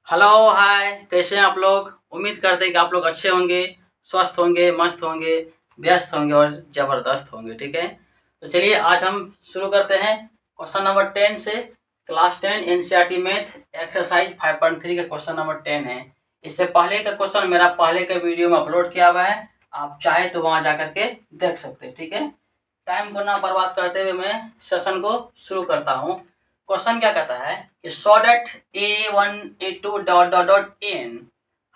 Hello hi, कैसे हैं आप लोग। उम्मीद करते हैं कि आप लोग अच्छे होंगे, स्वस्थ होंगे, मस्त होंगे, व्यस्त होंगे और ज़बरदस्त होंगे। ठीक है, तो चलिए आज हम शुरू करते हैं क्वेश्चन नंबर 10 से। क्लास 10 एनसीईआरटी मैथ एक्सरसाइज 5.3 का क्वेश्चन नंबर 10 है। इससे पहले का क्वेश्चन मेरा पहले के वीडियो में अपलोड किया हुआ है, आप चाहे तो वहाँ जा करके देख सकते हैं। ठीक है, टाइम को ना बर्बाद करते हुए मैं सेशन को शुरू करता हूँ। क्वेश्चन क्या कहता है कि so that a1 a2 dot dot dot an,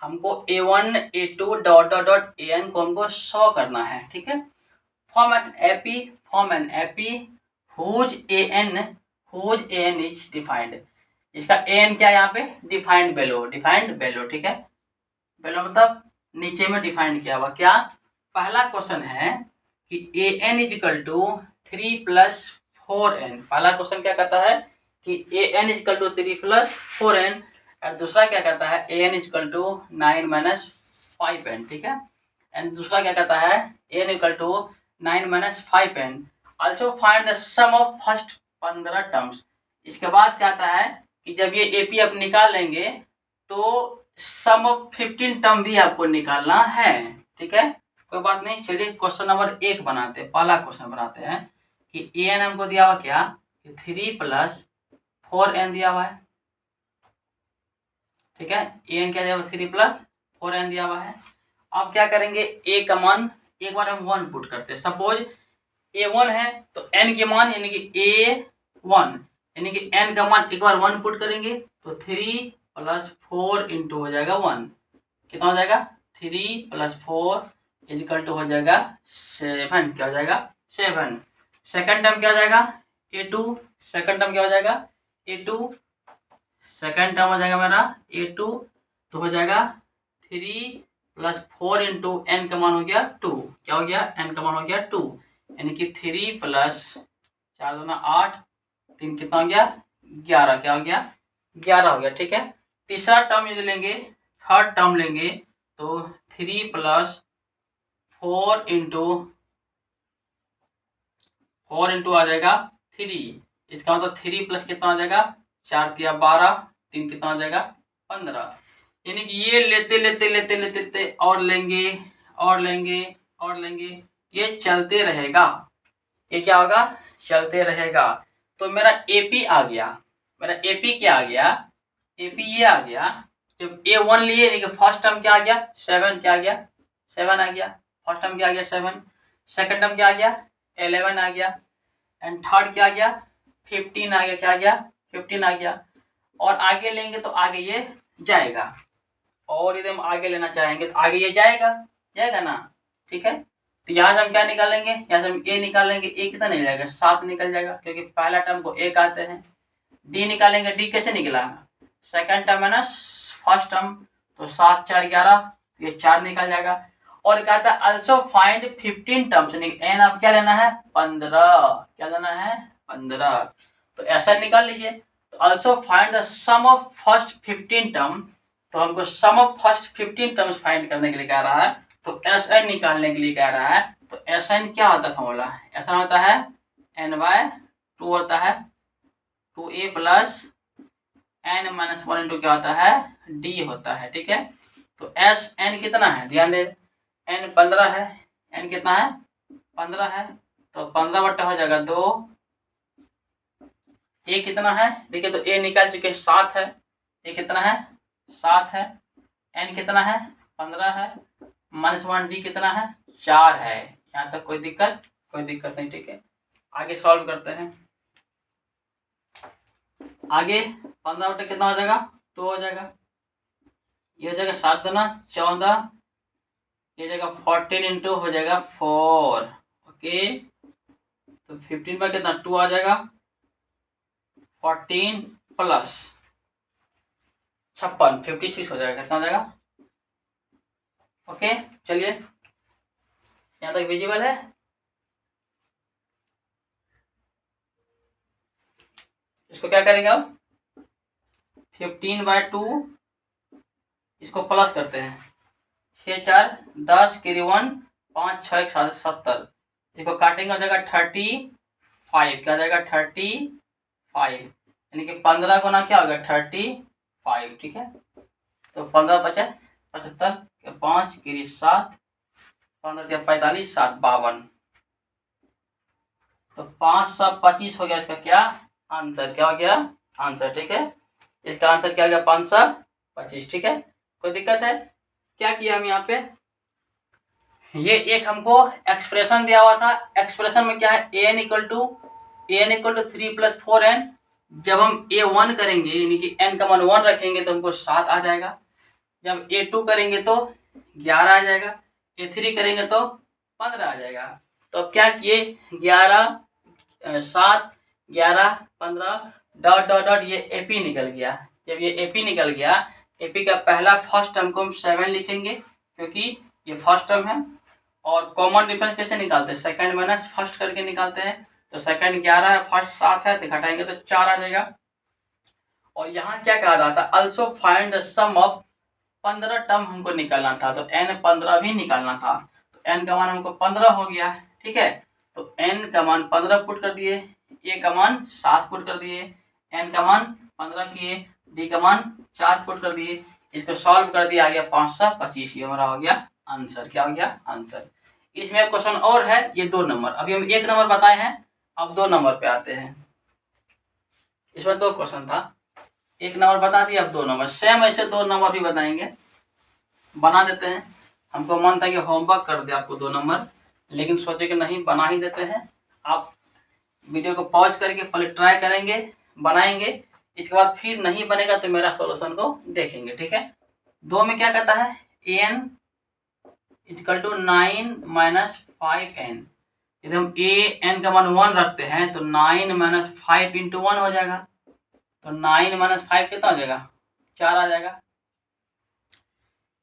हमको a1 a2 dot dot dot an को हमको शो करना है। ठीक है, form an AP whose an is defined. इसका an क्या है यहाँ पे, डिफाइंड बेलो। ठीक है, बेलो मतलब नीचे में डिफाइंड किया हुआ। क्या पहला क्वेश्चन है कि an is equal to 3 plus 4n। पहला क्वेश्चन क्या कहता है कि an is equal to 3 plus 4n, और दूसरा क्या कहता है an is equal to 9 minus 5n। ठीक है, एंड दूसरा क्या कहता है an equal to 9 minus 5n। Also find the sum of first 15 terms. इसके बाद कहता है कि जब ये एपी आप निकाल लेंगे तो सम ऑफ 15 टर्म भी आपको निकालना है। ठीक है, कोई बात नहीं, चलिए क्वेश्चन नंबर 1 बनाते हैं। पहला क्वेश्चन बनाते हैं कि an हमको दिया हुआ क्या कि 3 प्लस 4n दिया हुआ है। ठीक है, an क्या दिया हुआ 3 प्लस 4n दिया हुआ है। अब क्या करेंगे, a का मान एक बार हम 1 पुट करते हैं। सपोज a1 है तो n के मान यानी कि a1 यानी कि n का मान एक बार 1 पुट करेंगे तो 3 प्लस 4 इंटू हो जाएगा 1। कितना हो जाएगा 3 प्लस 4 इजिकल टू हो जाएगा 7। क्या हो जाएगा 7। सेकंड टर्म क्या हो जाएगा a2। सेकंड टर्म क्या हो जाएगा a2। सेकंड टर्म हो जाएगा मेरा a2, तो हो जाएगा 3 प्लस 4 इंटू n का मान हो गया 2। क्या हो गया n का मान हो गया 2, यानी कि 3 प्लस 4 2 8, 3 कितना हो गया 11। क्या हो गया 11 हो गया। ठीक है, तीसरा टर्म यदि लेंगे, थर्ड टर्म लेंगे तो 3 प्लस 4 इंटू आ जाएगा 3। इसका मतलब 3 प्लस कितना हो जाएगा 4 तिया 12, 3 कितना हो जाएगा 15। यानी कि ये लेते लेते लेते लेते लेते और लेंगे और लेंगे और लेंगे, ये चलते रहेगा। ये क्या होगा चलते रहेगा। तो मेरा एपी आ गया, मेरा एपी क्या आ गया, एपी ये आ गया। जब a1 लिए यानी कि फर्स्ट टर्म क्या आ गया 7। क्या आ गया 7 आ गया। फर्स्ट टर्म क्या आ गया 7। सेकंड टर्म क्या आ गया 11 आ गया। एंड थर्ड क्या आ गया 15 आ गया। क्या आ गया 15 आ गया। और आगे लेंगे तो आगे ये जाएगा, और यदि हम आगे लेना चाहेंगे तो आगे ये जाएगा, जाएगा ना। ठीक है, तो यहाँ से हम क्या निकालेंगे, यहाँ से हम a निकालेंगे। a कितना निकल जाएगा 7 निकल जाएगा, क्योंकि पहला टर्म को a कहते हैं। d निकालेंगे, d कैसे निकला सेकंड टर्म है ना फर्स्ट टर्म, तो 7 4 11, ये 4 निकल जाएगा। और कहता है अल्सो फाइंड 15 टर्म्स, n आप क्या लेना है 15। क्या लेना है 15, तो ऐसा निकाल लीजिए। तो also find the sum of first 15 term, तो हमको sum of first 15 terms find करने के लिए कह रहा है, तो एस एन निकालने के लिए कह रहा है। तो एस एन क्या होता है फॉर्मूला, ऐसा होता है n/2 होता है 2a plus n minus 1 into क्या होता है d होता है। ठीक है, तो एस एन कितना है ध्यान दे, n 15 है, n कितना है 15 है, तो 15 बट्टा हो जाएगा 2। a कितना है देखिए, तो a निकाल चुके 7 है, a कितना है 7 है, n कितना है 15 है, -1 d कितना है 4 है। यहाँ तक कोई दिक्कत नहीं। ठीक है, आगे सॉल्व करते हैं। आगे 15 बटे कितना हो जाएगा 2 हो जाएगा, ये हो जाएगा 7 दूना 14, ये जाएगा 14 इंटू हो जाएगा 4। ओके, तो 15 पर कितना 2 आ जाएगा, 14 प्लस 56 56 हो जाएगा। कितना हो जाएगा ओके। चलिए यहाँ तक विजिबल है। इसको क्या करेंगे अब 15/2, इसको प्लस करते हैं, 6 4 10 के 1 5 6 1 70, इसको काटेंगे हो जाएगा 35। क्या जाएगा 35, यानी कि 15 गुना क्या होगा 35। ठीक है, तो 15 पचे 75, 5 गिरी 7, 15 45, 7 52, तो 5 7 25 हो गया इसका क्या आंसर, क्या हो गया आंसर। ठीक है, इसका आंसर क्या हो गया 525। ठीक है, कोई दिक्कत है? क्या किया हम यहाँ पे, ये एक हमको एक्सप्रेशन दिया हुआ था। एक्सप्रेशन में क्या है, an इक्वल टू 3 + 4n। जब हम a1 करेंगे यानी कि n का मान 1 रखेंगे तो हमको 7 आ जाएगा। जब a2 करेंगे तो 11 आ जाएगा, a3 करेंगे तो 15 आ जाएगा। तो अब क्या किए, 11 7 11 15 डॉट डॉट डॉट, ये AP निकल गया। जब ये AP निकल गया, AP का पहला फर्स्ट टर्म को हम 7 लिखेंगे क्योंकि ये फर्स्ट टर्म है। और कॉमन डिफरेंस कैसे निकालते हैं, सेकंड माइनस फर्स्ट करके निकालते हैं। तो सेकंड 11 है, फर्स्ट 7 है, तो घटाएंगे तो 4 आ जाएगा। और यहाँ क्या कहा रहा था, also find the sum of 15 term हमको निकालना था, तो n 15 भी निकालना था। तो n का मान हमको 15 हो गया। ठीक है, तो n का मान 15 पुट कर दिए, a का मान 7 पुट कर दिए, n का मान 15 किए, d का मान 4 पुट कर दिए। इसको सॉल्व कर दिया, आ गया 525। ये हमारा हो गया आंसर। क्या हो गया आंसर। इसमें क्वेश्चन और है, ये 2 नंबर, अभी हम 1 नंबर बताए हैं, अब 2 नंबर पे आते हैं। इसमें 2 क्वेश्चन था, 1 नंबर बता दिया, अब 2 नंबर सेम ऐसे 2 नंबर भी बताएंगे, बना देते हैं। हमको मन था कि होमवर्क कर दे आपको 2 नंबर, लेकिन सोचे कि नहीं बना ही देते हैं। आप वीडियो को पॉज करके पहले ट्राई करेंगे, बनाएंगे, इसके बाद फिर नहीं बनेगा तो मेरा सॉल्यूशन को देखेंगे। ठीक है, 2 में क्या कहता है, an इक्वल टू 9 - 5n। यदि हम an का मान 1 रखते हैं तो 9 - 5 × 1 हो जाएगा। तो 9 - 5 कितना हो जाएगा, 4 आ जाएगा।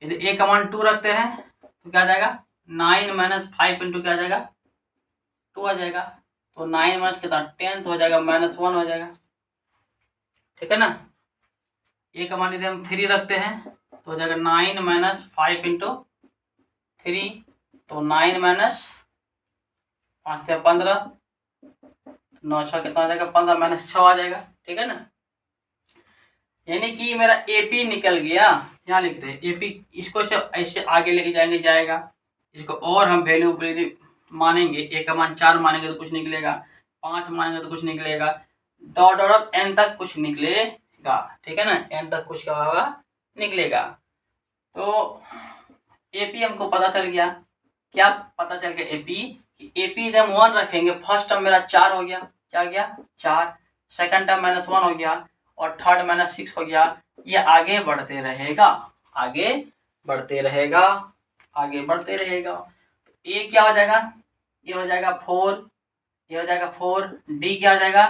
यदि a का मान 2 रखते हैं तो क्या आ जाएगा, 9 - 5 × क्या आ जाएगा, 2 आ जाएगा। तो 9 - कितना 10 हो जाएगा, -1 हो जाएगा। ठीक है ना। a का मान यदि हम 3 रखते हैं तो हो जाएगा 9 - 5 × 3, तो 9 - 5 × 15, 9 6 कितना आ जाएगा, 15 - 6 आ जाएगा। ठीक है ना, यानी कि मेरा AP निकल गया। यहाँ लिखते हैं AP, इसको ऐसे आगे लेके जाएगा। इसको और हम वैल्यू मानेंगे, a का मान 4 मानेंगे तो कुछ निकलेगा, 5 मानेंगे तो कुछ निकलेगा, डॉट डॉट n तक कुछ निकलेगा। ठीक है ना, n तक कुछ क्या होगा, निकलेगा। तो AP हमको पता चल गया। क्या पता चल गया, AP जब हम 1 रखेंगे, फर्स्ट टर्म मेरा 4 हो गया, क्या हो गया 4, सेकंड टर्म -1 हो गया, और थर्ड -6 हो गया। ये आगे बढ़ते रहेगा, आगे बढ़ते रहेगा, आगे बढ़ते रहेगा। तो A क्या हो जाएगा, ये हो जाएगा 4, ये हो जाएगा 4। D क्या हो जाएगा,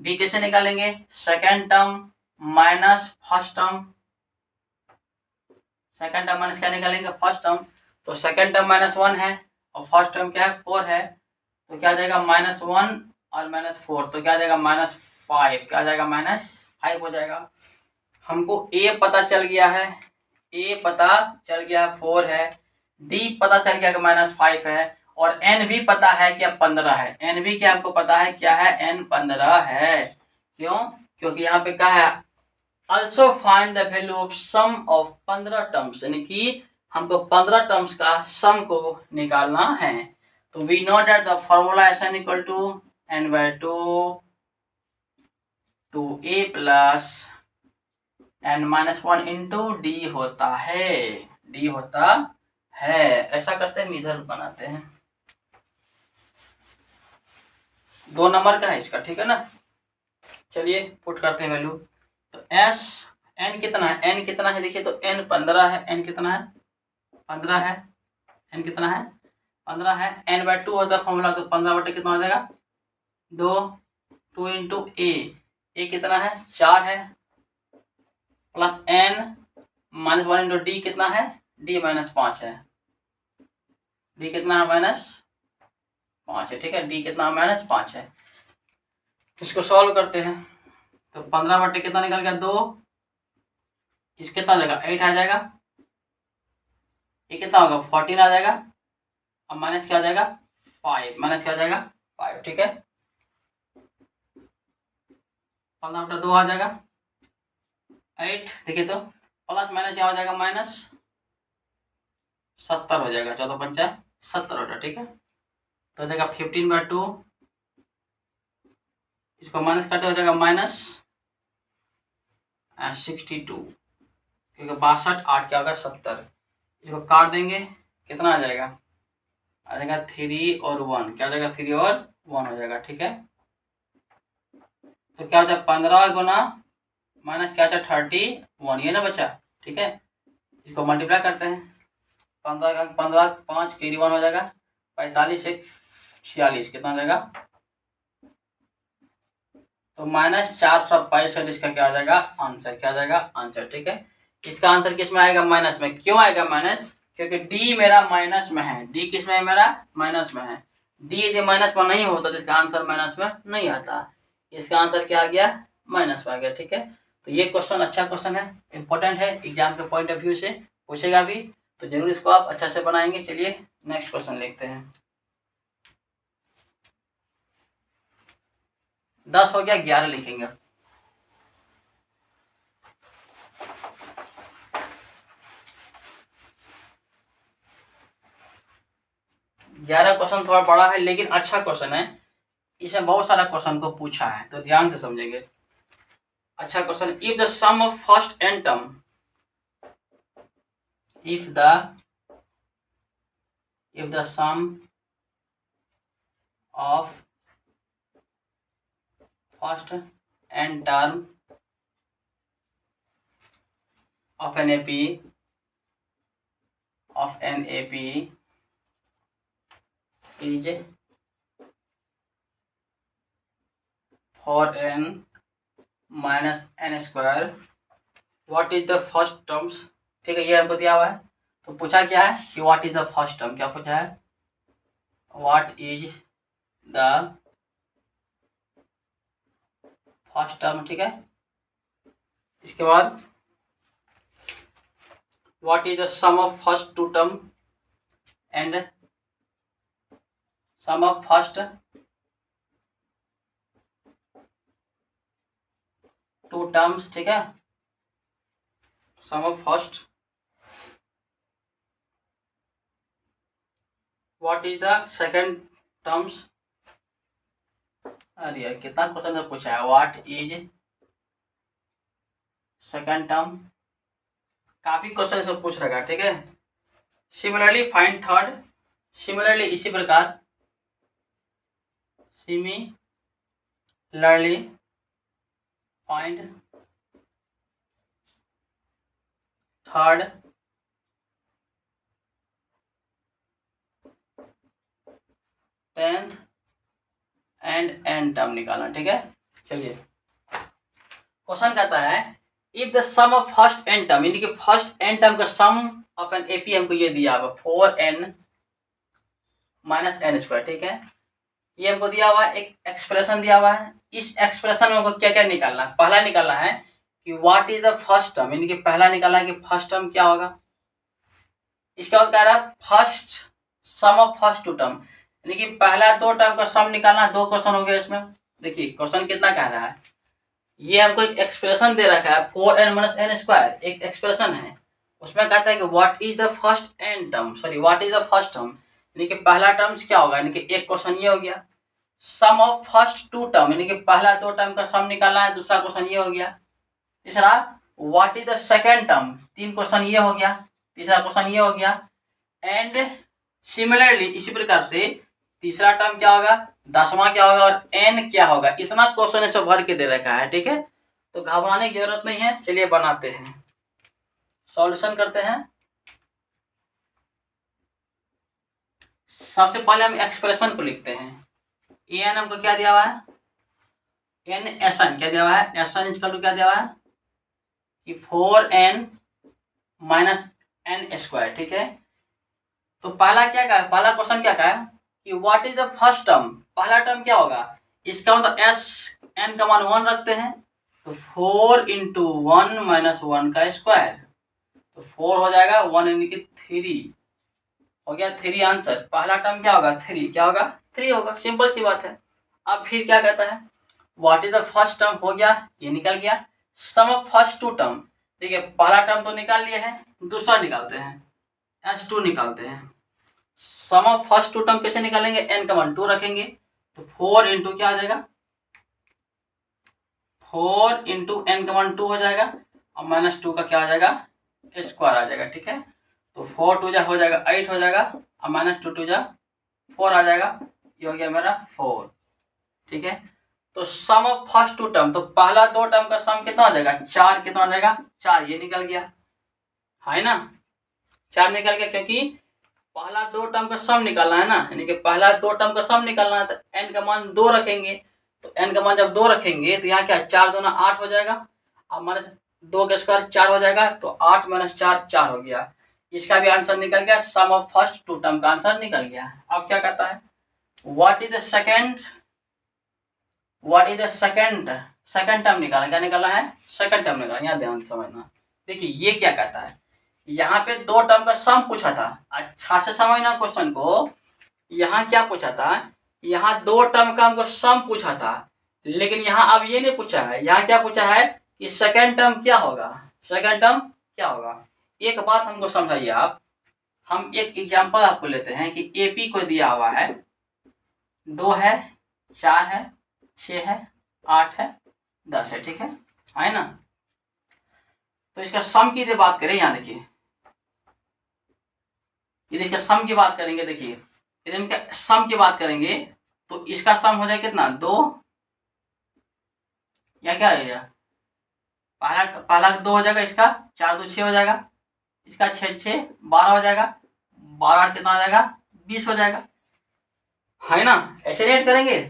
D कैसे निकालेंगे, second term minus first term, second term minus क्या निकालेंगे, फर्स्ट टर्म। तो सेकंड टर्म -1 है और फर्स्ट टर्म क्या है 4 है, तो क्या आ जाएगा -1 और -4, तो क्या आ जाएगा -5, क्या आ जाएगा -5 हो जाएगा। हमको A पता चल गया है, A पता चल गया 4 है, D पता चल गया कि -5 है, और N भी पता है क्या 15 है। N भी क्या आपको पता है क्या है, N 15 है। क्यों, क्योंकि यहाँ पे क्या है, also find the value of sum of 15 terms, यानी कि हमको 15 टर्म्स का सम को निकालना है। तो we know that the formula SN equal to n/2 to A plus n-1 into D होता है, D होता है। ऐसा करते हैं, इधर बनाते हैं, 2 नंबर का है इसका। ठीक है ना, चलिए पुट करते हैं वैल्यू। तो S n कितना है, n कितना है देखिए, तो n 15 है, n कितना है 15 है, n कितना है 15 है, n/2 होता है फॉर्मूला, तो 15/2 कितना हो जाएगा 2, 2 इंटू a कितना है 4 है, प्लस n-1 इंटू d कितना है, d -5 है, d कितना है -5 है। ठीक है, d कितना -5 है। इसको सॉल्व करते हैं, तो 15/2 कितना निकल गया 2, इस कितना आ जाएगा 8 आ जाएगा, ये कितना होगा 14 आ जाएगा, अब माइनस क्या आ जाएगा 5, माइनस क्या आ जाएगा 5। ठीक है, 15/2 आ जाएगा 8, देखिए तो प्लस माइनस क्या हो जाएगा, माइनस 70 हो जाएगा, 14 पंचा 70 हो जाएगा, ठीक है। तो हो जाएगा 15/2, इसको माइनस करते हो जाएगा माइनस 62, क्योंकि 62 8 क्या होगा 70, इसको काट देंगे, कितना आ जाएगा, आ जाएगा 3 और 1, क्या हो जाएगा 3 और 1 हो जाएगा, ठीक है। तो क्या हो जाएगा 15 गुना माइनस क्या होता है 31, ये ना बचा, ठीक है। इसको मल्टीप्लाई करते हैं, 15 का 15 5 कैरी 1 हो जाएगा, 45 1 46, कितना हो जाएगा, तो -465 इसका क्या हो जाएगा आंसर, क्या हो जाएगा आंसर, ठीक है। इसका आंसर किस में आएगा, माइनस में। क्यों आएगा माइनस, क्योंकि डी मेरा माइनस में है, डी किस में है, मेरा माइनस में है। डी यदि माइनस में नहीं होता तो इसका आंसर माइनस में नहीं आता, इसका आंसर क्या आ गया, माइनस में आ गया, ठीक है। तो ये क्वेश्चन अच्छा क्वेश्चन है, इंपॉर्टेंट है, एग्जाम के पॉइंट ऑफ व्यू से पूछेगा भी, तो जरूर इसको आप अच्छा से बनाएंगे। चलिए नेक्स्ट क्वेश्चन लिखते हैं। 10 हो गया, 11 लिखेंगे। ग्यारह क्वेश्चन थोड़ा बड़ा है लेकिन अच्छा क्वेश्चन है, इसमें बहुत सारा क्वेश्चन को पूछा है, तो ध्यान से समझेंगे। अच्छा question, if the sum of first N term, if the sum of first n term of an AP is 4n minus n square, what is the first terms, ठीक है। ये हमको दिया हुआ है, तो पूछा क्या है कि what is the first term, क्या पूछा है, what is the first term, ठीक है। इसके बाद what is the sum of first two term and sum of first two terms, ठीक है। Sum of first, what is the second terms, अरे यार कितना क्वेश्चन तो पूछा है, व्हाट इज सेकंड टर्म, काफी क्वेश्चन से पूछ रखा है, ठीक है। सिमिलरली फाइंड थर्ड, सिमिलरली इसी प्रकार, similarly find third tenth and N term निकालना, ठीक है। चलिए क्वेश्चन कहता है if the sum of first N term, यानी कि फर्स्ट एन टर्म का सम ऑफ एन एपी हमको ये दिया हुआ 4n माइनस एन स्क्वायर, ठीक है। ये हमको दिया हुआ है, एक एक्सप्रेशन दिया हुआ है, इस एक्सप्रेशन में हमको क्या क्या निकालना है, पहला निकालना है कि what is the first term, यानी कि पहला निकालना है कि फर्स्ट टर्म क्या होगा। इसके बाद कह रहा है first sum of first two term, यानी कि पहला दो टर्म का सम निकालना है। दो क्वेश्चन हो गया इसमें, देखिए क्वेश्चन कितना कह रहा है, ये हमको एक एक्सप्रेशन दे रखा है 4n माइनस एन स्क्वायर, एक एक्सप्रेशन है, उसमें कहता है कि what is the first N term, sorry what is the first term, यानी कि पहला टर्म्स क्या होगा, यानी कि एक क्वेश्चन ये हो गया। सम ऑफ फर्स्ट टू टर्म, यानी कि पहला दो टर्म का सम निकालना है, दूसरा क्वेश्चन ये हो गया। तीसरा what is the second term, तीन क्वेश्चन ये हो गया, तीसरा क्वेश्चन ये हो गया। एंड सिमिलरली इसी प्रकार से तीसरा टर्म क्या होगा, 10वां क्या होगा और n क्या होगा, इतना क्वेश्चन इसमें भर के दे रखा है, ठीक है। तो घबराने की जरूरत नहीं है, चलिए बनाते हैं, सॉल्यूशन करते हैं। सबसे पहले हम एक्सप्रेशन को लिखते हैं, एन हमको क्या दिया हुआ है, एन एस एन क्या दिया हुआ है, एस एन इक्वल टू क्या दिया हुआ है कि 4n माइनस एन स्क्वायर, ठीक है। तो पहला क्या कहा, पहला क्वेश्चन क्या कहा कि what is the first term, पहला टर्म क्या होगा, इसका मतलब एस एन का मान 1 रखते हैं, तो 4 इंटू 1 माइनस 1 का स्क्वायर, तो 4 हो जाएगा, 1 यानी कि 3 हो गया, 3 आंसर। पहला टर्म क्या होगा, 3 क्या होगा, 3 होगा, सिंपल सी बात है। अब फिर क्या कहता है, what is the first term, हो गया, ये निकल गया। सम ऑफ फर्स्ट टू टर्म, देखिए पहला टर्म तो निकाल लिया है, दूसरा निकालते हैं, S2 निकालते हैं। सम ऑफ फर्स्ट टू टर्म कैसे निकालेंगे, n का मान 2 रखेंगे तो 4 इंटू क्या आ जाएगा, 4 इंटू n का मान 2 हो जाएगा और -2 का क्या आ जाएगा, स्क्वायर आ जाएगा। ठीक है, तो 4 टू जा हो जाएगा 8 हो जाएगा और -2 टू जा 4 आ जाएगा, ये हो गया मेरा 4। ठीक है, तो सम ऑफ फर्स्ट टू टर्म, तो पहला दो टर्म का सम कितना हो जाएगा, 4 कितना हो जाएगा, 4, ये निकल गया है ना, 4 निकल गया, क्योंकि पहला दो टर्म का सम निकालना है ना, यानी कि पहला दो टर्म का सम निकालना है तो n का मान 2 रखेंगे, तो n का मान जब 2 रखेंगे तो यहाँ क्या 4 दूना 8 हो जाएगा और -2 का स्क्वायर 4 हो जाएगा, तो 8 - 4 4 हो गया। इसका भी आंसर निकल गया, सम ऑफ फर्स्ट टू टर्म का आंसर निकल गया। अब क्या करता है, what is the second second term निकालना, क्या निकालना है, सेकंड टर्म निकालना। यहाँ ध्यान से समझना, देखिए ये क्या कहता है, यहाँ पे दो टर्म का सम पूछा था, अच्छा से समझना क्वेश्चन को। यहाँ क्या पूछा था, यहाँ दो टर्म का हमको सम पूछा था, लेकिन यहाँ अब ये नहीं पूछा है, यहाँ क्या पूछा है कि सेकंड टर्म क्या होगा, सेकंड टर्म क्या होगा। एक बात हमको समझाइए आप, हम एक एग्जांपल आपको लेते हैं कि एपी को दिया हुआ है, 2 है, 4 है, 6 है, 8 है, 10 है, ठीक है ना। तो इसका सम की बात करें, यहाँ देखिए यदि इसका सम की बात करेंगे, देखिए यदि इनका सम की बात करेंगे तो इसका सम हो जाएगा कितना, 2 या क्या हो जाएगा, पहला 2 हो जाएगा, इसका 4 2 6 हो जाएगा, इसका 6 6 12 हो जाएगा, 12 कितना हो जाएगा, 20 हो जाएगा, है ना। ऐसे रेट करेंगे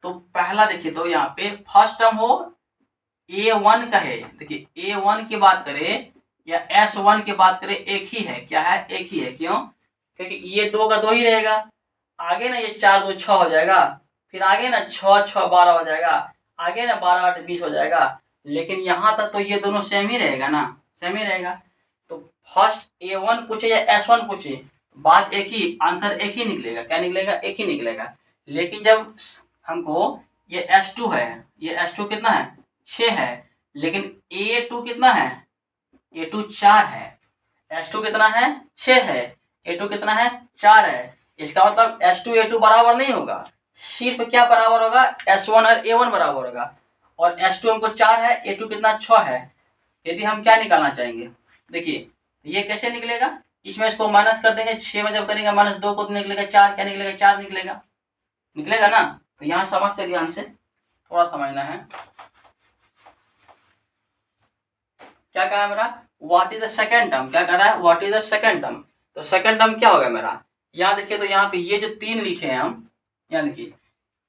तो पहला देखिए, तो यहाँ पे फर्स्ट टर्म हो A1 का है, देखिए A1 की बात करें या S1 की बात करें, एक ही है, क्या है, एक ही है, क्यों, क्योंकि ये 2 का 2 ही रहेगा, आगे ना ये 4 2 6 हो जाएगा, फिर आगे ना 6 6 12 हो जाएगा, आगे ना 12 8 20 हो जाएगा, लेकिन यहाँ तक तो ये दोनों सेम ही रहेगा ना, सेम ही रहेगा। तो फर्स्ट A1 पूछे या S1 पूछे, बात एक ही, आंसर एक ही निकलेगा, क्या निकलेगा, एक ही निकलेगा। लेकिन जब हमको ये S2 है, ये S2 कितना है, 6 है, लेकिन A2 कितना है, A2 4 है, S2 कितना है, 6 है, A2 कितना है, 4 है। इसका मतलब S2 A2 बराबर नहीं होगा, सिर्फ क्या बराबर होगा, S1 और A1 बराबर होगा, और S2 हमको 4 है, A2 कितना 6 है। यदि हम क्या निकालना चाहेंगे, देखिए ये कैसे निकलेगा, इसमें इसको माइनस कर देंगे, 6 में जब करेंगे -2 को तो निकलेगा 4, क्या निकलेगा, 4 निकलेगा, निकलेगा ना। तो यहाँ समझते ध्यान से, थोड़ा समझना है। क्या कहा मेरा, what is the second term, क्या कह रहा है, what is the second term. तो सेकंड टर्म क्या होगा मेरा, यहाँ देखिए, तो यहाँ पे ये जो 3 लिखे हैं हम, यहाँ देखिए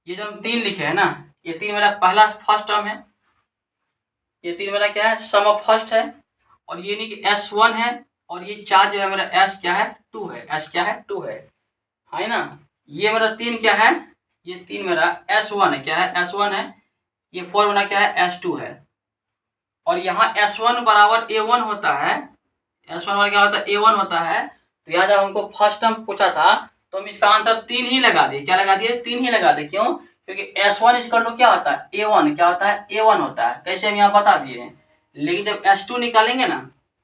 ये जो हम 3 लिखे हैं ना, ये 3 मेरा पहला फर्स्ट टर्म है, ये 3 मेरा क्या है, सम ऑफ फर्स्ट है, और ये नहीं कि S1 है, और ये 4 जो है मेरा S क्या है, 2 है, S क्या है, 2 है ना। ये मेरा 3 क्या है, ये 3 मेरा S1 है, क्या है, S1 है, ये 4 मेरा क्या है, S2 है, और यहाँ S1 बराबर A1 होता है, S1 बराबर क्या होता है, A1 होता है। तो यहाँ जब हमको फर्स्ट टर्म पूछा था तो हम इसका आंसर 3 ही लगा दिए, क्या लगा दिए, 3 ही लगा दिए, क्यों, क्योंकि S1 इक्वल टू क्या होता है, A1, क्या होता है, A1 होता है, कैसे हम यहाँ बता दिए हैं। लेकिन जब S2 निकालेंगे ना,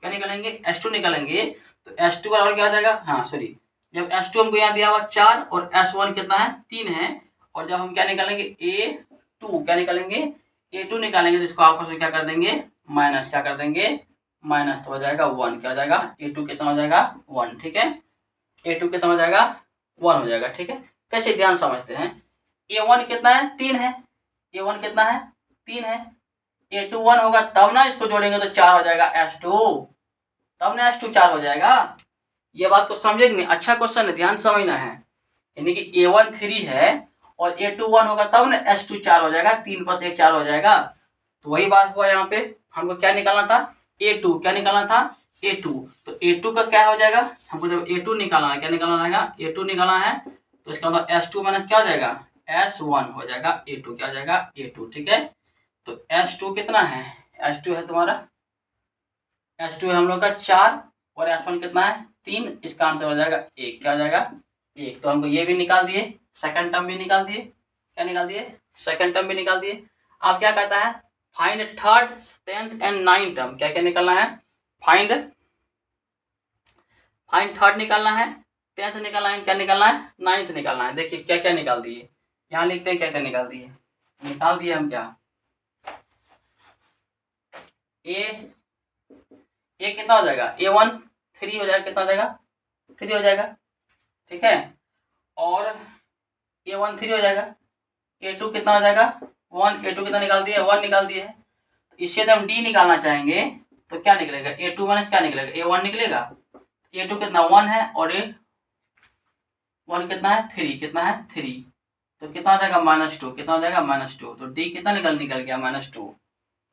क्या निकालेंगे, S2 निकालेंगे, तो S2 बराबर क्या हो जाएगा, हाँ सॉरी, जब S2 हमको यहाँ दिया हुआ 4 और S1 कितना है, 3 है, और जब हम क्या निकालेंगे, A2, क्या निकालेंगे, A2 निकालेंगे, तो इसको आपस में क्या कर देंगे, माइनस, क्या कर देंगे, माइनस, तो हो जाएगा 1, क्या हो जाएगा, A2 कितना हो जाएगा, 1, ठीक है, A2 कितना हो जाएगा, 1 हो जाएगा, ठीक है। कैसे, ध्यान समझते हैं, A1 कितना है, 3 है, A1 कितना है, 3 है, A2 1 होगा तब ना इसको जोड़ेंगे तो 4 हो जाएगा S2, तब ना S2 4 हो जाएगा। ये बात को समझेंगे नहीं, अच्छा क्वेश्चन है, ध्यान समझना है, यानी कि A1 3 है और A2 1 होगा तब ना S2 4 हो जाएगा, 3 + 1 4 हो जाएगा। तो वही बात हुआ, यहाँ पे हमको क्या निकालना था, A2, क्या निकालना था, A2, तो A2 का क्या हो जाएगा, हमको जब A2 निकालना है, क्या निकालना रहेगा, A2 निकालना है, तो इसका मतलब S2 माइनस क्या हो जाएगा, S1 हो जाएगा, A2 क्या हो जाएगा, A2, ठीक है। तो S2 कितना है, S2 है तुम्हारा, S2 है हम लोग का 4, और S1 कितना है, 3, इसका आंसर हो जाएगा 1, क्या हो जाएगा, 1। तो हमको ये भी निकाल दिए, सेकंड टर्म भी निकाल दिए, क्या निकाल दिए, सेकंड टर्म भी निकाल दिए। अब क्या कहता है, find third, 10th and 9th term. क्या क्या निकालना है? फाइंड थर्ड निकालना है, 10th निकालना है, क्या निकालना है? 9th निकालना है। देखिए क्या क्या निकाल दिए, यहाँ लिखते हैं क्या क्या निकाल दिए। निकाल दिए हम क्या, ए कितना हो जाएगा? A1 3 हो जाएगा। कितना हो जाएगा? 3 हो जाएगा, ठीक है। और A1 3 हो जाएगा। A2 कितना हो जाएगा? 1। A2 कितना निकाल दिए? 1 निकाल दिए है। इससे हम D निकालना चाहेंगे तो क्या निकलेगा? A2 माइनस क्या निकलेगा? A1 निकलेगा। A2 कितना? 1 है और A1 कितना है? 3। कितना है? 3। तो कितना हो जाएगा? -2। कितना हो जाएगा? -2। तो D कितना निकल गया? -2।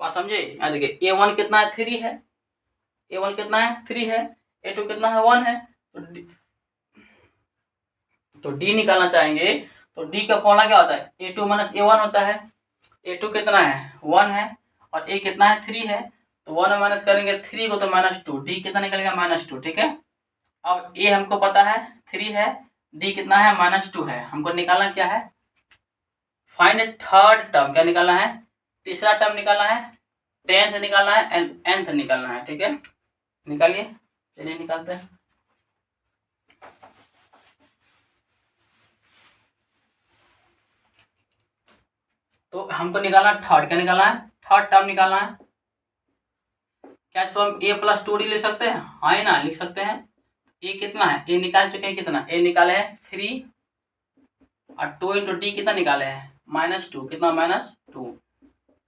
बात समझे? यहाँ देखिए A1 कितना है? 3 है। A1 कितना है? 3 है। A2 कितना है? 1 है। तो D निकालना चाहेंगे तो D का फॉर्मूला क्या होता है? A2 माइनस A1 होता है। A2 कितना है? 1 है और A कितना है? 3 है। तो 1 माइनस करेंगे 3 को तो -2। D कितना निकल गया? -2, ठीक है। अब A हमको पता है 3 है, D कितना है? -2 है। हमको निकालना क्या है? Find third term. क्या निकालना है? तीसरा टर्म निकालना है, 10th निकालना है एंड nth निकालना है, ठीक है। निकालिए, चलिए निकालते हैं। तो हमको निकालना थर्ड। क्या निकालना है? थर्ड टर्म निकालना है। क्या इसको हम A+2D लिख सकते हैं? हाँ है ना, लिख सकते हैं। A कितना है? A निकाल चुके हैं। कितना? A निकाले हैं 3 और 2 इंटू D कितना निकाले हैं? -2। कितना? -2।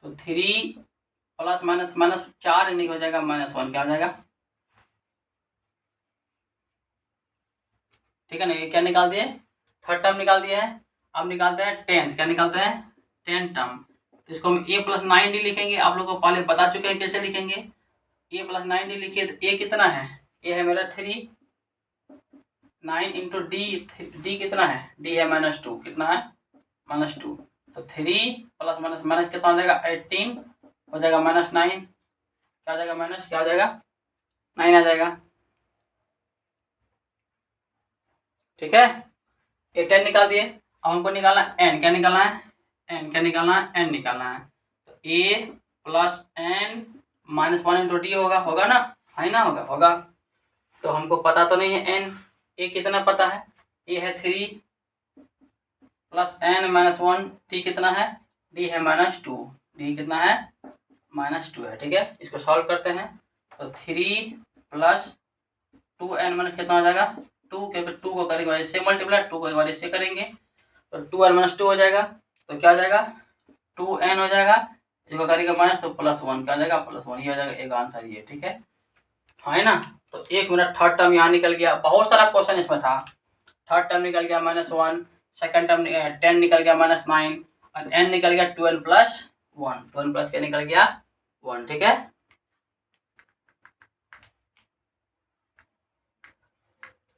तो 3 प्लस माइनस माइनस 4 हो जाएगा -1। क्या हो जाएगा? ठीक है ना, ये क्या निकाल दिए? थर्ड टर्म निकाल दिए हैं। अब निकालते हैं 10th। क्या निकालते हैं? 10th term. तो इसको हम A+9D लिखेंगे। आप लोगों को पहले बता चुके हैं कैसे लिखेंगे। A+9D लिखिए तो A कितना है? A है मेरा 3, 9 इंटू D कितना है? D है -2। कितना है? -2। तो 3 प्लस माइनस माइनस कितना हो जाएगा? 18 हो जाएगा -9। क्या हो जाएगा? माइनस क्या हो जाएगा? 9 आ जाएगा, ठीक है। A10 निकाल दिए। अब हमको निकालना n। क्या निकालना है? n। क्या निकालना है? n निकालना है। तो A plus n -1 into D होगा ना? है ना? होगा। तो हमको पता तो नहीं है n। A कितना पता है? A है 3 प्लस n -1। D कितना है? D है -2। D कितना है? -2 है, ठीक है। इसको सॉल्व करते हैं तो 3 प्लस 2n माइनस कितना हो जाएगा? 2, क्योंकि 2 को करेंगे वाले से मल्टीप्लाई, 2 को एक बार से करेंगे तो 2n - 2 हो जाएगा। तो क्या हो जाएगा? 2n हो जाएगा। इसको करेंगे माइनस तो +1। क्या हो जाएगा? +1। ये हो जाएगा एक आंसर ये, ठीक है। हाँ है ना? तो एक मिनट, थर्ड टर्म यहाँ निकल गया। बहुत सारा क्वेश्चन इसमें था। थर्ड टर्म निकल गया -1, सेकंड टर्म 10 निकल गया -9 और n निकल गया 2n + 1। 2n प्लस क्या निकल गया? 1, ठीक है।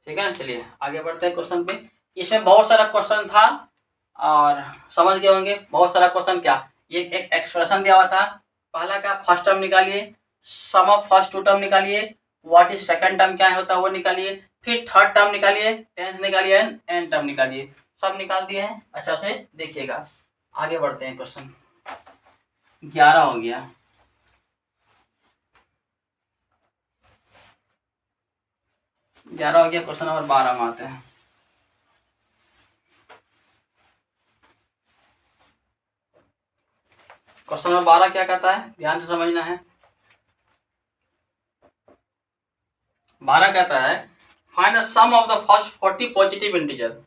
ठीक है ना, चलिए आगे बढ़ते हैं क्वेश्चन पे। इसमें बहुत सारा क्वेश्चन था और समझ गए होंगे बहुत सारा क्वेश्चन। क्या ये एक एक्सप्रेशन दिया हुआ था। पहला का फर्स्ट टर्म निकालिए, सम ऑफ फर्स्ट टू टर्म निकालिए, व्हाट इज सेकंड टर्म क्या होता है वो निकालिए, फिर थर्ड टर्म निकालिए, टेंथ निकालिए एंड एन टर्म निकालिए। सब निकाल दिए हैं, अच्छा से देखिएगा। आगे बढ़ते हैं, क्वेश्चन 11 हो गया। क्वेश्चन नंबर 12 में आते हैं। क्वेश्चन नंबर 12 क्या कहता है, ध्यान से समझना है। 12 कहता है find the sum of the first 40 positive integer.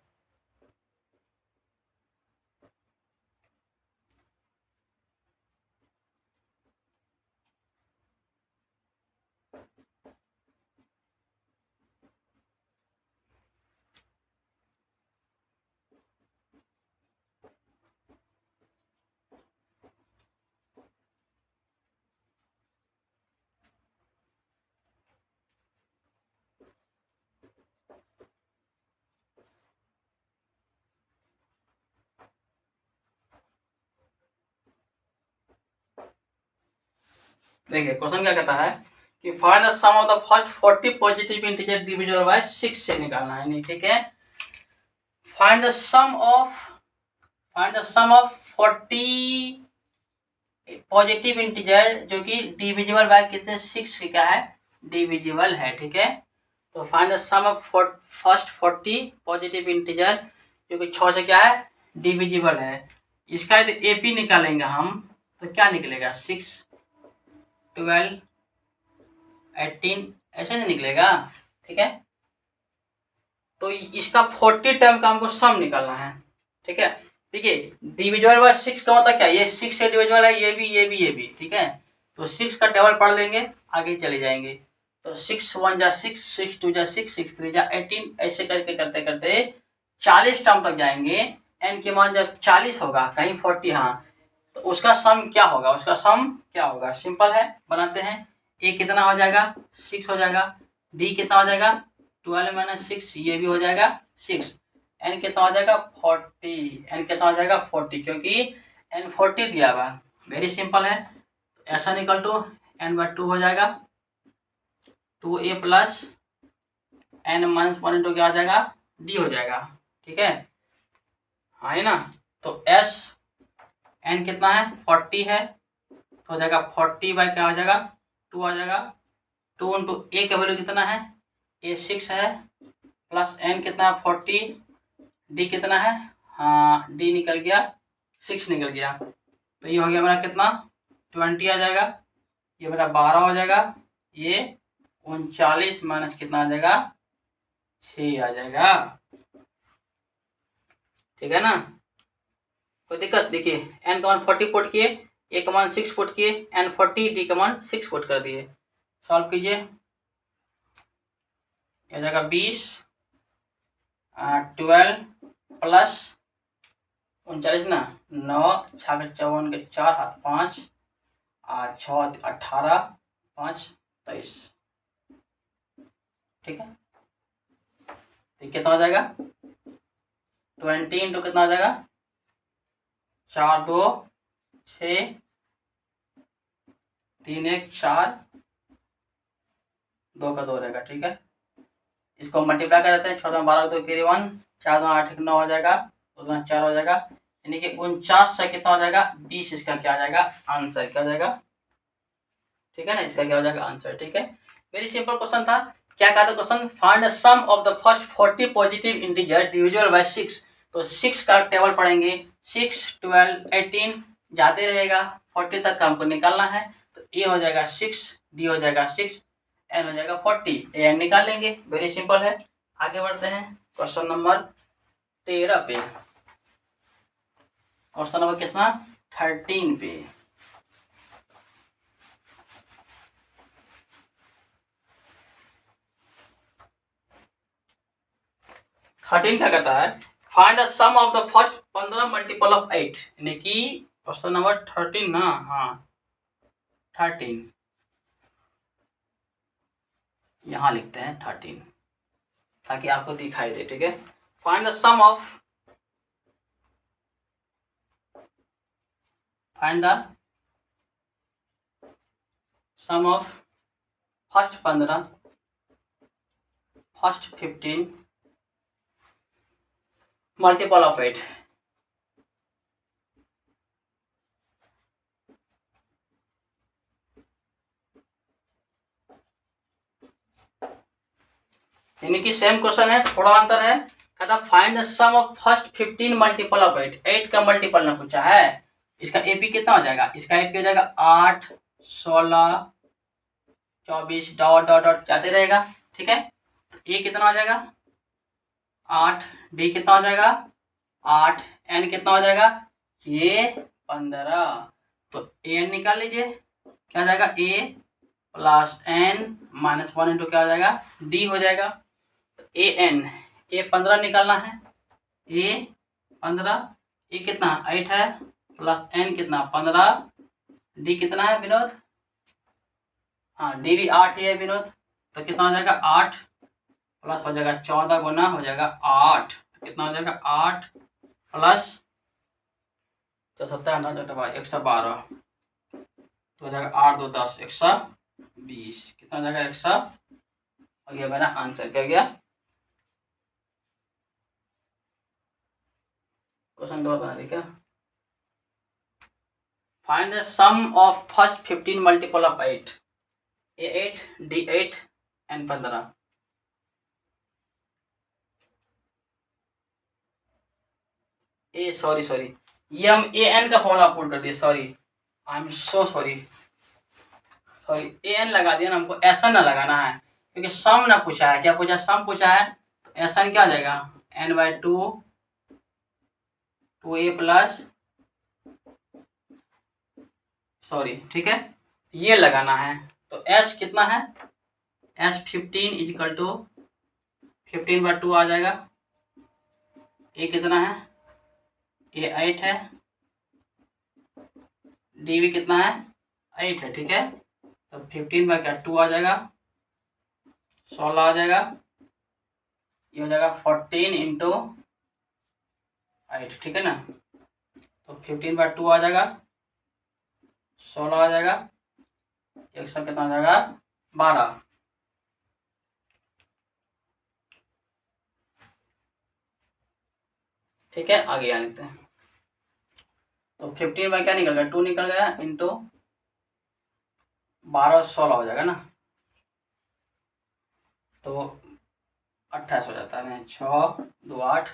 देखिए क्वेश्चन क्या कहता है कि find the sum of the first 40 positive integer divisible by 6 से निकालना है। नहीं, ठीक है। Find the sum of 40 positive integer जो कि डिविजिबल बाय कितने 6 क्या है, डिविजिबल है, ठीक है। तो find the sum of first 40 positive integer जो कि 6 से क्या है, डिविजिबल है। इसका यदि एपी निकालेंगे हम तो क्या निकलेगा, 6 12 18 ऐसे नहीं निकलेगा, ठीक है। तो इसका 40 टर्म का हमको सम निकालना है, ठीक है। देखिए डिविजिबल बाय 6 का मतलब क्या, ये 6 से डिविजिबल है, ये भी ये भी ये भी, ठीक है। तो 6 का टेबल पढ़ लेंगे, आगे चले जाएंगे। तो 6 1 जा 6, 6 2 जा 6, 6 3 जा 18, ऐसे करके करते करते 40 टर्म तक जाएंगे। एन के मान जब 40 होगा, कहीं 40, हाँ, तो उसका सम क्या होगा, उसका सम क्या होगा, सिंपल है, बनाते हैं। ए कितना हो जाएगा, 6 हो जाएगा। डी कितना हो जाएगा, 12 माइनस 6, ये भी हो जाएगा 6। एन कितना हो जाएगा 40, एन कितना हो जाएगा 40, क्योंकि एन 40 दिया हुआ, वेरी सिंपल है। ऐसा निकल टू एन बाय 2 हो जाएगा, 2a plus N minus 1 into क्या हो जाएगा, डी हो जाएगा, ठीक है, हाँ है ना। तो एस एन कितना है 40 है, तो हो जाएगा 40 बाय क्या हो जाएगा 2 आ जाएगा। 2 इंटू ए का वैल्यू कितना है, ए 6 है, प्लस एन कितना है 40, डी कितना है, हाँ डी निकल गया 6 निकल गया। तो ये हो गया मेरा कितना 20 आ जाएगा, ये मेरा 12 हो जाएगा, ये 39 माइनस कितना आ जाएगा 6 आ जाएगा, ठीक है ना। कोई दिक्कत, देखिए एन का मान 40 पुट किए, ए का मान 6 पुट किए, एन 40, डी का मान 6 पुट कर दिए। सॉल्व कीजिए, ये जाएगा 20 12 प्लस 39 ना, 9 6 के 54 के 4 हाथ 5 6 18 5 23, ठीक है। तो कितना हो जाएगा 20 इंटू कितना हो जाएगा 4 2 6 3 1 4 2 का 2 रहेगा, ठीक है। इसको मल्टीप्लाई कर देते हैं, 14 12 2 के 1, 4 2 8 9 हो जाएगा, 2 2 4 हो जाएगा, यानी कि 49 से कितना हो जाएगा 20, इसका क्या आ जाएगा आंसर, क्या हो जाएगा, ठीक है ना, इसका क्या हो जाएगा आंसर, ठीक है। वेरी सिंपल क्वेश्चन था। क्या कहा था question, find the sum of the first 40 positive integer divisible by 6। तो 6 का टेबल पढ़ेंगे, 6 12 18 जाते रहेगा, 40 तक का हमको निकालना है। तो ए हो जाएगा 6, डी हो जाएगा 6, एन हो जाएगा 40, एन निकाल लेंगे, वेरी सिंपल है। आगे बढ़ते हैं क्वेश्चन नंबर 13 पे, क्वेश्चन नंबर कितना 13 पे। क्या कहता है, find the sum of the first 15 multiple of 8, यानी कि क्वेश्चन नंबर 13 ना, हाँ 13 यहाँ लिखते हैं 13 ताकि आपको दिखाई दे, ठीक है। Find the sum of, find the sum of first 15 first 15 multiple of 8। यानी कि सेम क्वेश्चन है, थोड़ा अंतर है। कहता find the sum of first 15 multiple of 8, 8 का मल्टीपल ना पूछा है। इसका एपी कितना हो जाएगा, इसका एपी हो जाएगा 8 16 24 डॉट डॉट डॉट जाते रहेगा, ठीक है। ए कितना हो जाएगा 8, डी कितना हो जाएगा 8, एन कितना हो जाएगा ये 15। तो एन निकाल लीजिए, क्या हो जाएगा ए प्लस एन माइनस 1 इंटू क्या हो जाएगा डी हो जाएगा। ए एन, ए 15 निकालना है, ए 15, ए कितना 8 है, प्लस एन कितना 15, डी कितना है विनोद, हाँ डी भी 8 ही है विनोद। तो कितना हो जाएगा 8 प्लस हो जाएगा 14 गुना हो जाएगा 8, तो कितना हो जाएगा 8 प्लस 112, तो हो जाएगा 8 2 10 120, कितना हो जाएगा 100 हो गया मेरा आंसर, क्या गया क्वेश्चन नंबर बना दी क्या। Find the sum of first 15 multiple of 8, A8, D8 and 15। Sorry ये हम ए एन का फॉर्मूला पुट कर दिए, sorry I am so sorry A N लगा दिया ना, हमको ऐसा ना लगाना है क्योंकि सम ना पूछा है। क्या पूछा? सम पूछा है। तो ऐसा क्या आ जाएगा? n/2 2a प्लस, सॉरी ठीक है, ये लगाना है। तो s कितना है? s 15 इजिकल टू 15/2 आ जाएगा। a कितना है? a 8 है। d भी कितना है? 8 है, ठीक है। तो 15/2 आ जाएगा, 16 आ जाएगा। ये हो जाएगा 14 इंटू 8, ठीक है ना। तो 15/2 आ जाएगा, 16 आ जाएगा, 100 कितना आ जाएगा? 12। ठीक है, आगे यहाँ लिखते हैं। तो 15 में क्या निकल गया? 2 निकल गया इंटू 12 16 हो जाएगा ना। तो 28 हो जाता है। 6 2 8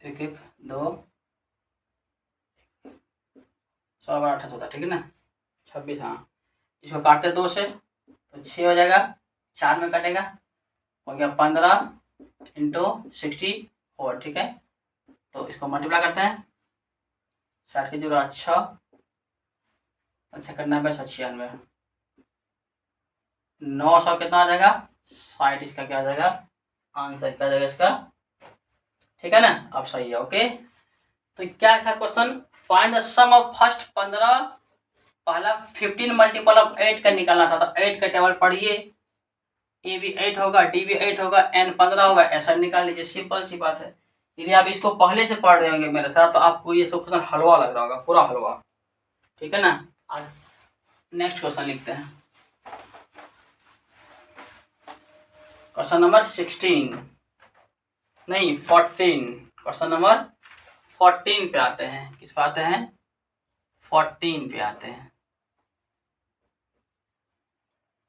1 1 2 16 12 28 होता है, ठीक है ना। 26, हाँ। इसको काटते 2 से तो 6 हो जाएगा, 4 में कटेगा, हो गया 15 इंटू 64, ठीक है। तो इसको मल्टीप्लाई करते हैं। 60 की 0 6, अच्छा करना है 96, 900 कितना आ जाएगा? 60। इसका क्या आ जाएगा? आंसर क्या आ जाएगा इसका? ठीक है ना। अब सही है, ओके। तो क्या था question? Find the sum of first 15। पहला 15 मल्टीपल ऑफ 8 का निकालना था। तो 8 का टेबल पढ़िए, ए भी 8 होगा, डी भी 8 होगा, एन 15 होगा, ऐसा निकाल लीजिए। सिंपल सी बात है। यदि आप इसको पहले से पढ़ रहे होंगे मेरे साथ तो आपको ये सब क्वेश्चन हलवा लग रहा होगा, पूरा हलवा, ठीक है ना। नेक्स्ट क्वेश्चन लिखते हैं। क्वेश्चन नंबर 16 नहीं 14। क्वेश्चन नंबर 14 पे आते हैं। किस पे आते हैं? 14 पे आते हैं।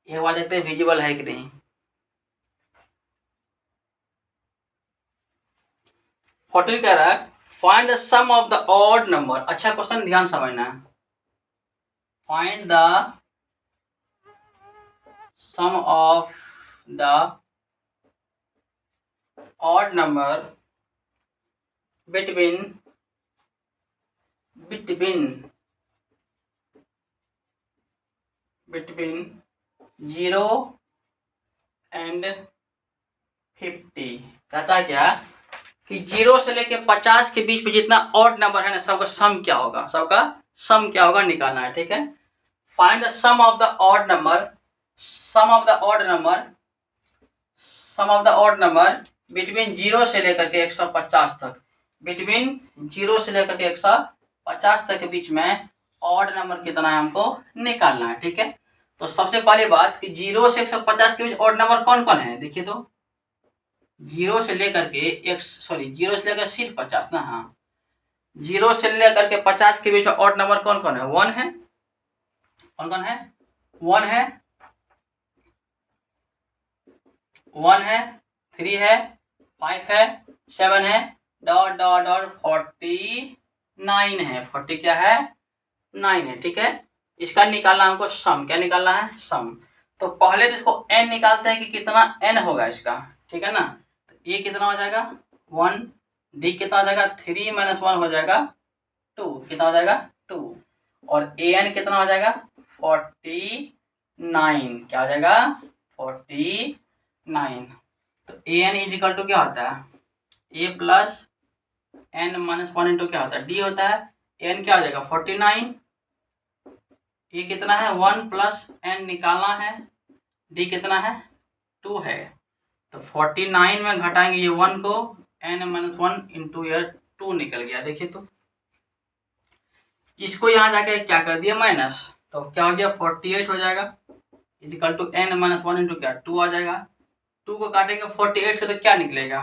ये बात देखते हैं विजिबल है कि नहीं। 14 कह रहा है find the sum of the odd number. अच्छा क्वेश्चन, ध्यान समझना है। Find the sum of the odd number between 0 and 50। कहता है क्या कि 0 से लेके 50 के बीच में जितना ऑड नंबर है ना, सबका सम क्या होगा, सबका सम क्या होगा निकालना है, ठीक है। Find the sum of the odd number, sum of the odd number, sum of the odd number between 0 से लेकर के 150 तक, बिटवीन 0 से लेकर के 150 तक के बीच में ऑड नंबर कितना है हमको निकालना है, ठीक है। तो सबसे पहली बात कि 0 से 150 के बीच ऑड नंबर कौन कौन है, देखिए तो 0 से लेकर के 0 से लेकर सिर्फ 50 ना, हाँ 0 से लेकर के 50 के बीच ऑड नंबर कौन कौन है? 1 है, कौन कौन है? 1 है, 1 है, 3 है, 5 है, 7 है, डॉट डॉट डॉट 49 है। 40 क्या है? 9 है, ठीक है। इसका निकालना हमको सम, क्या निकालना है? सम। तो पहले तो इसको n निकालते हैं कि कितना n होगा इसका, ठीक है ना। तो a कितना हो जाएगा? 1, d कितना हो जाएगा? 3 - 1 हो जाएगा 2, कितना हो जाएगा? 2, और an कितना हो जाएगा? 49, क्या हो जाएगा? 49। तो an इज इक्वल टू क्या होता है? a प्लस n - 1 इंटू क्या होता है? d होता है। n क्या हो जाएगा? 49, ये कितना है? 1 प्लस n निकालना है, d कितना है? 2 है। तो 49 में घटाएंगे ये 1 को, n - 1 इंटू ये 2 निकल गया। देखिए तो इसको यहाँ जाके क्या कर दिया? माइनस। तो क्या हो गया? 48 हो जाएगा, इक्वल टू n - 1 इंटू क्या? 2 आ जाएगा। 2 को काटेंगे 48 से तो क्या निकलेगा?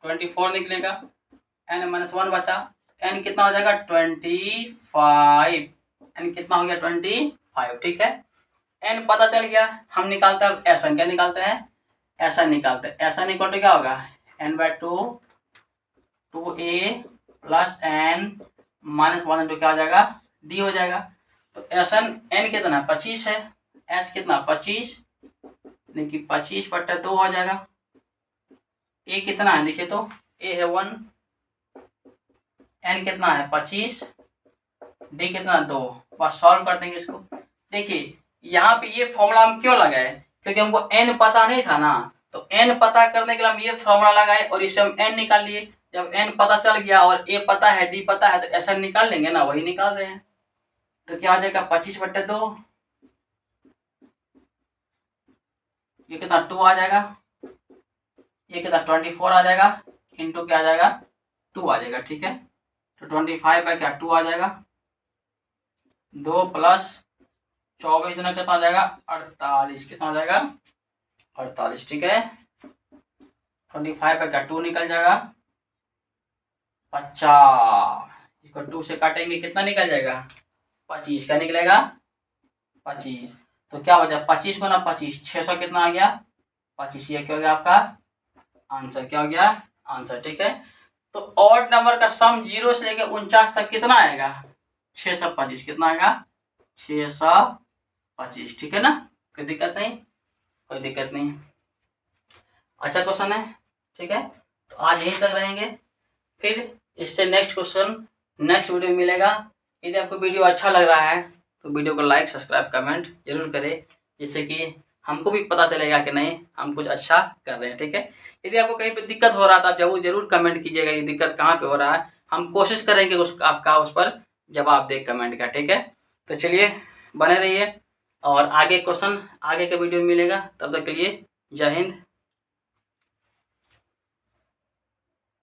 24 निकलेगा। n - 1 बचा, n कितना हो जाएगा? 25 5, एन कितना हो गया 25, ठीक है। एन पता चल गया, हम निकालते हैं एस एन, क्या निकालते हैं, एस एन निकालते हैं। एस एन इक्वल टू क्या होगा, n/2 2a plus N minus 1/2 क्या हो जाएगा, डी हो जाएगा। तो एस एन कितना 25 है, एस कितना 25, देखिए 25/2 हो जाएगा। ए कितना है देखिए तो, ए है 1, एन कितना है 25, डी कितना 2। बस सॉल्व कर देंगे इसको। देखिए यहाँ पे ये फॉर्मूला हम क्यों लगाए, क्योंकि हमको एन पता नहीं था ना, तो एन पता करने के लिए हम ये फॉर्मूला लगाए और इससे हम एन निकाल लिए। जब एन पता चल गया और ए पता है, डी पता है, तो एस एन निकाल लेंगे ना, वही निकाल रहे हैं। तो क्या आ जाएगा 25/2, ये कितना 2 आ जाएगा, ये कितना 24 आ जाएगा, इंटू क्या आ जाएगा 2 आ जाएगा, ठीक है। तो 25/2 आ जाएगा, 2 प्लस 24 ना कितना आ जाएगा 48, कितना आ जाएगा 48, ठीक है। 25/2 निकल जाएगा 50, इसको 2 से काटेंगे कितना निकल जाएगा 25, क्या निकलेगा 25। तो क्या हो जाएगा 25 गुना 25 600 कितना आ गया 25, ये क्या हो गया आपका आंसर, क्या हो गया आंसर, ठीक है। तो ऑड नंबर का सम 0 से लेकर 49 तक कितना आएगा 625, कितना आएगा 625, ठीक है ना, कोई दिक्कत नहीं, कोई दिक्कत नहीं। अच्छा क्वेश्चन है, ठीक है। तो आज यहीं तक रहेंगे, फिर इससे नेक्स्ट क्वेश्चन नेक्स्ट वीडियो में मिलेगा। यदि आपको वीडियो अच्छा लग रहा है तो वीडियो को लाइक सब्सक्राइब कमेंट जरूर करें, जिससे कि हमको भी पता चलेगा कि नहीं हम कुछ अच्छा कर रहे हैं, ठीक है। यदि आपको कहीं पे दिक्कत हो रहा था आप जरूर कमेंट कीजिएगा, ये दिक्कत कहाँ पे हो रहा है, हम कोशिश करेंगे आपका उस पर जवाब दे कमेंट का, ठीक है। तो चलिए बने रहिए और आगे क्वेश्चन आगे के वीडियो में मिलेगा, तब तक के लिए जय हिंद।